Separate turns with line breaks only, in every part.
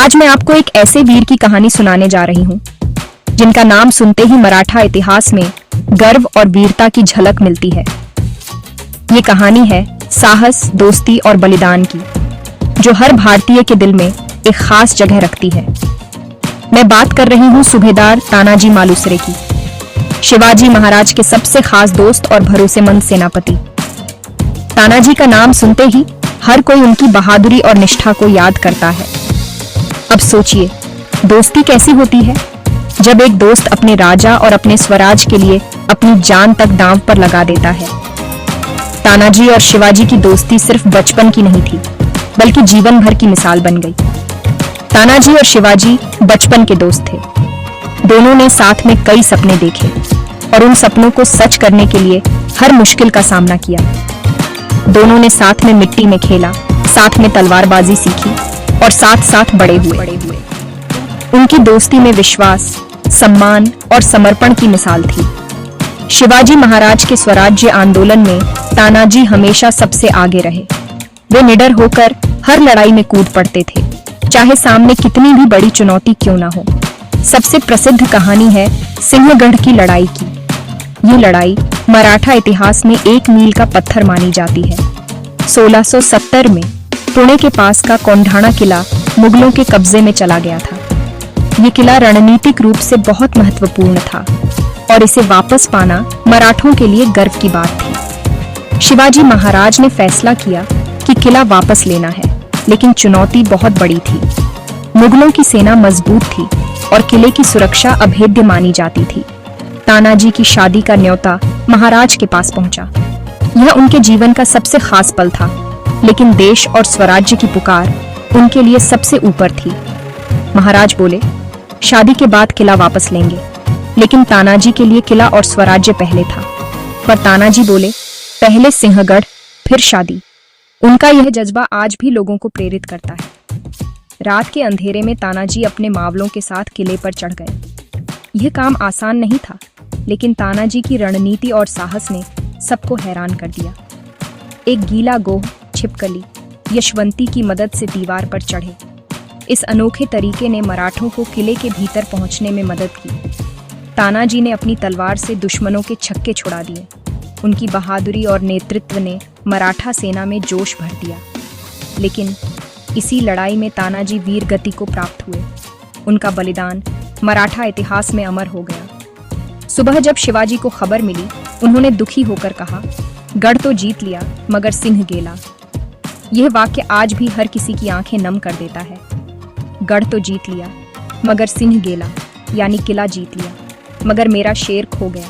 आज मैं आपको एक ऐसे वीर की कहानी सुनाने जा रही हूँ जिनका नाम सुनते ही मराठा इतिहास में गर्व और वीरता की झलक मिलती है। ये कहानी है साहस, दोस्ती और बलिदान की, जो हर भारतीय के दिल में एक खास जगह रखती है। मैं बात कर रही हूँ सूबेदार तानाजी मालुसरे की, शिवाजी महाराज के सबसे खास दोस्त और भरोसेमंद सेनापति। तानाजी का नाम सुनते ही हर कोई उनकी बहादुरी और निष्ठा को याद करता है। अब सोचिए, दोस्ती कैसी होती है जब एक दोस्त अपने राजा और अपने स्वराज के लिए अपनी जान तक दांव पर लगा देता है। तानाजी और शिवाजी की दोस्ती सिर्फ बचपन की नहीं थी, बल्कि जीवन भर की मिसाल बन गई। तानाजी और शिवाजी बचपन के दोस्त थे। दोनों ने साथ में कई सपने देखे और उन सपनों को सच करने के लिए हर मुश्किल का सामना किया। दोनों ने साथ में मिट्टी में खेला, साथ में तलवारबाजी सीखी और साथ साथ बड़े हुए। उनकी दोस्ती में विश्वास, सम्मान और समर्पण की मिसाल थी। शिवाजी महाराज के स्वराज्य आंदोलन में तानाजी हमेशा सबसे आगे रहे। वे निडर होकर हर लड़ाई में कूद पड़ते थे, चाहे सामने कितनी भी बड़ी चुनौती क्यों ना हो। सबसे प्रसिद्ध कहानी है सिंहगढ़ की लड़ाई की। ये लड़ाई मराठा इतिहास में एक मील का पत्थर मानी जाती है। 1670 में पुणे के पास का कोंढाणा किला मुगलों के कब्जे में चला गया था। ये किला रणनीतिक रूप से बहुत महत्वपूर्ण था और इसे वापस पाना मराठों के लिए गर्व की बात थी। शिवाजी महाराज ने फैसला किया कि किला वापस लेना है, लेकिन चुनौती बहुत बड़ी थी। मुगलों की सेना मजबूत थी और किले की सुरक्षा अभेद्य मानी जाती थी। तानाजी की शादी का न्योता महाराज के पास पहुंचा। यह उनके जीवन का सबसे खास पल था, लेकिन देश और स्वराज्य की पुकार उनके लिए सबसे ऊपर थी। महाराज बोले, शादी के बाद किला वापस लेंगे, लेकिन तानाजी के लिए किला और स्वराज्य पहले था। पर तानाजी बोले, पहले सिंहगढ़ फिर शादी। उनका यह जज्बा आज भी लोगों को प्रेरित करता है। रात के अंधेरे में तानाजी अपने मावलों के साथ किले पर चढ़ गए। यह काम आसान नहीं था, लेकिन तानाजी की रणनीति और साहस ने सबको हैरान कर दिया। एक गीला गोह, छिपकली, यशवंती की मदद से दीवार पर चढ़े। इस अनोखे तरीके ने मराठों को किले के भीतर पहुंचने में मदद की। तानाजी ने अपनी तलवार से दुश्मनों के छक्के छुड़ा दिए। उनकी बहादुरी और नेतृत्व ने मराठा सेना में जोश भर दिया। लेकिन इसी लड़ाई में तानाजी वीर गति को प्राप्त हुए। उनका बलिदान मराठा इतिहास में अमर हो गया। सुबह जब शिवाजी को खबर मिली, उन्होंने दुखी होकर कहा, गढ़ तो जीत लिया मगर सिंह गेला। यह वाक्य आज भी हर किसी की आंखें नम कर देता है। गढ़ तो जीत लिया मगर सिंह गेला, यानी किला जीत लिया मगर मेरा शेर खो गया।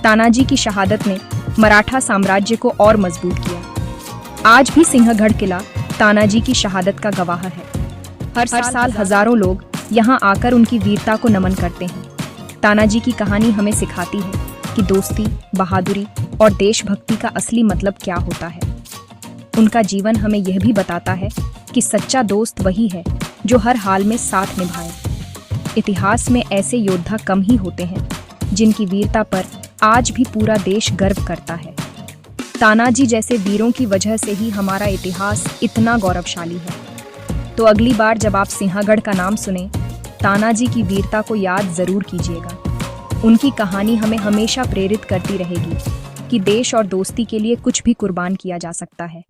तानाजी की शहादत ने मराठा साम्राज्य को और मजबूत किया। आज भी सिंहगढ़ किला तानाजी की शहादत का गवाह है। हर साल हजारों लोग यहाँ आकर उनकी वीरता को नमन करते हैं। तानाजी की कहानी हमें सिखाती है कि दोस्ती, बहादुरी और देशभक्ति का असली मतलब क्या होता है। उनका जीवन हमें यह भी बताता है कि सच्चा दोस्त वही है जो हर हाल में साथ निभाए। इतिहास में ऐसे योद्धा कम ही होते हैं जिनकी वीरता पर आज भी पूरा देश गर्व करता है। तानाजी जैसे वीरों की वजह से ही हमारा इतिहास इतना गौरवशाली है। तो अगली बार जब आप सिंहगढ़ का नाम सुने, तानाजी की वीरता को याद जरूर कीजिएगा। उनकी कहानी हमें हमेशा प्रेरित करती रहेगी कि देश और दोस्ती के लिए कुछ भी कुर्बान किया जा सकता है।